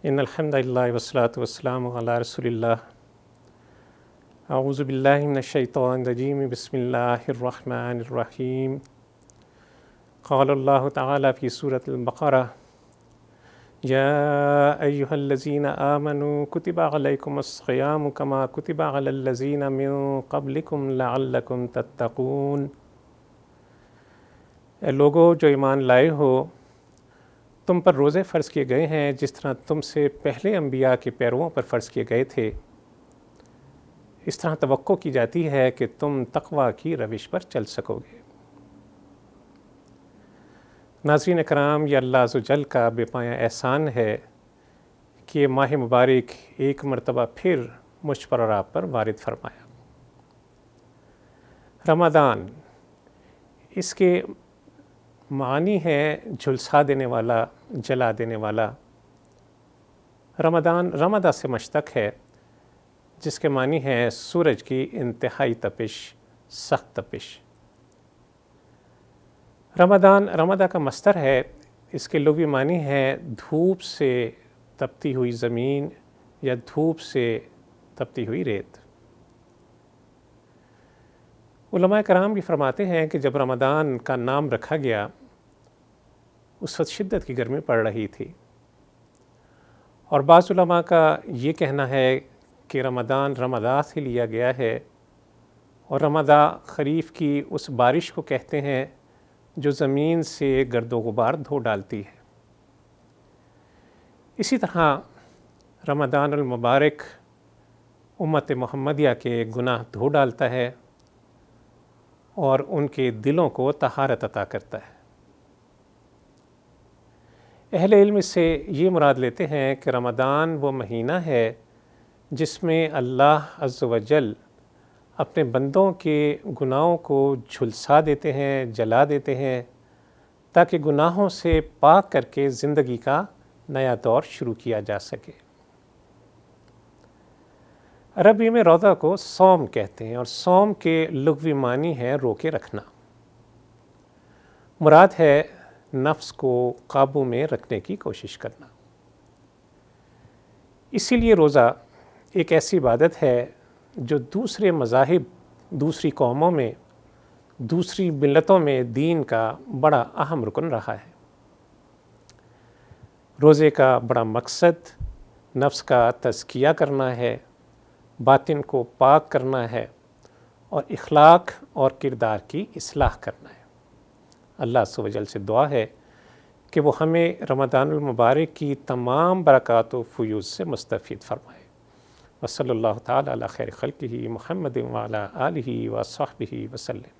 ان الحمد للہ والصلاۃ والسلام علی رسول اللہ اعوذ باللہ من الشیطان الرجیم بسم اللہ الرحمن الرحیم قال اللہ تعالی فی سورۃ البقرہ یا ایہا الذین آمنوا کتب علیکم الصیام کما کتب علی الذین من قبلکم لعلکم تتقون۔ اے لوگو جو ایمان لائے ہو، تم پر روزے فرض کیے گئے ہیں جس طرح تم سے پہلے انبیاء کے پیرووں پر فرض کیے گئے تھے۔ اس طرح توقع کی جاتی ہے کہ تم تقوی کی روش پر چل سکو گے۔ ناظرین کرام، یہ اللہ عز و جل کا بے پایہ احسان ہے کہ یہ ماہ مبارک ایک مرتبہ پھر مجھ پر اور آپ پر وارد فرمایا۔ رمضان، اس کے معنی ہے جھلسا دینے والا، جلا دینے والا۔ رمضان رمضا سے مشتق ہے، جس کے معنی ہے سورج کی انتہائی تپش، سخت تپش۔ رمضان رمضا کا مصدر ہے، اس کے لغوی معنی ہے دھوپ سے تپتی ہوئی زمین یا دھوپ سے تپتی ہوئی ریت۔ علماء کرام بھی فرماتے ہیں کہ جب رمضان کا نام رکھا گیا اس وقت شدت کی گرمی پڑ رہی تھی، اور بعض علماء کا یہ کہنا ہے کہ رمضان رمضا سے لیا گیا ہے، اور رمضا خریف کی اس بارش کو کہتے ہیں جو زمین سے گرد و غبار دھو ڈالتی ہے۔ اسی طرح رمضان المبارک امت محمدیہ کے گناہ دھو ڈالتا ہے اور ان کے دلوں کو طہارت عطا کرتا ہے۔ اہل علم اس سے یہ مراد لیتے ہیں کہ رمضان وہ مہینہ ہے جس میں اللہ عز و جل اپنے بندوں کے گناہوں کو جھلسا دیتے ہیں، جلا دیتے ہیں، تاکہ گناہوں سے پاک کر کے زندگی کا نیا دور شروع کیا جا سکے۔ عربی میں روزہ کو صوم کہتے ہیں، اور صوم کے لغوی معنی ہے روکے رکھنا۔ مراد ہے نفس کو قابو میں رکھنے کی کوشش کرنا۔ اسی لیے روزہ ایک ایسی عبادت ہے جو دوسرے مذاہب، دوسری قوموں میں، دوسری ملتوں میں دین کا بڑا اہم رکن رہا ہے۔ روزے کا بڑا مقصد نفس کا تزکیہ کرنا ہے، باطن کو پاک کرنا ہے، اور اخلاق اور کردار کی اصلاح کرنا ہے۔ اللہ عز و جل سے دعا ہے کہ وہ ہمیں رمضان المبارک کی تمام برکات و فیوز سے مستفید فرمائے۔ وصلی اللہ تعالی علی خیر خلقہ محمد وعلی آلہ وصحبہ وسلم۔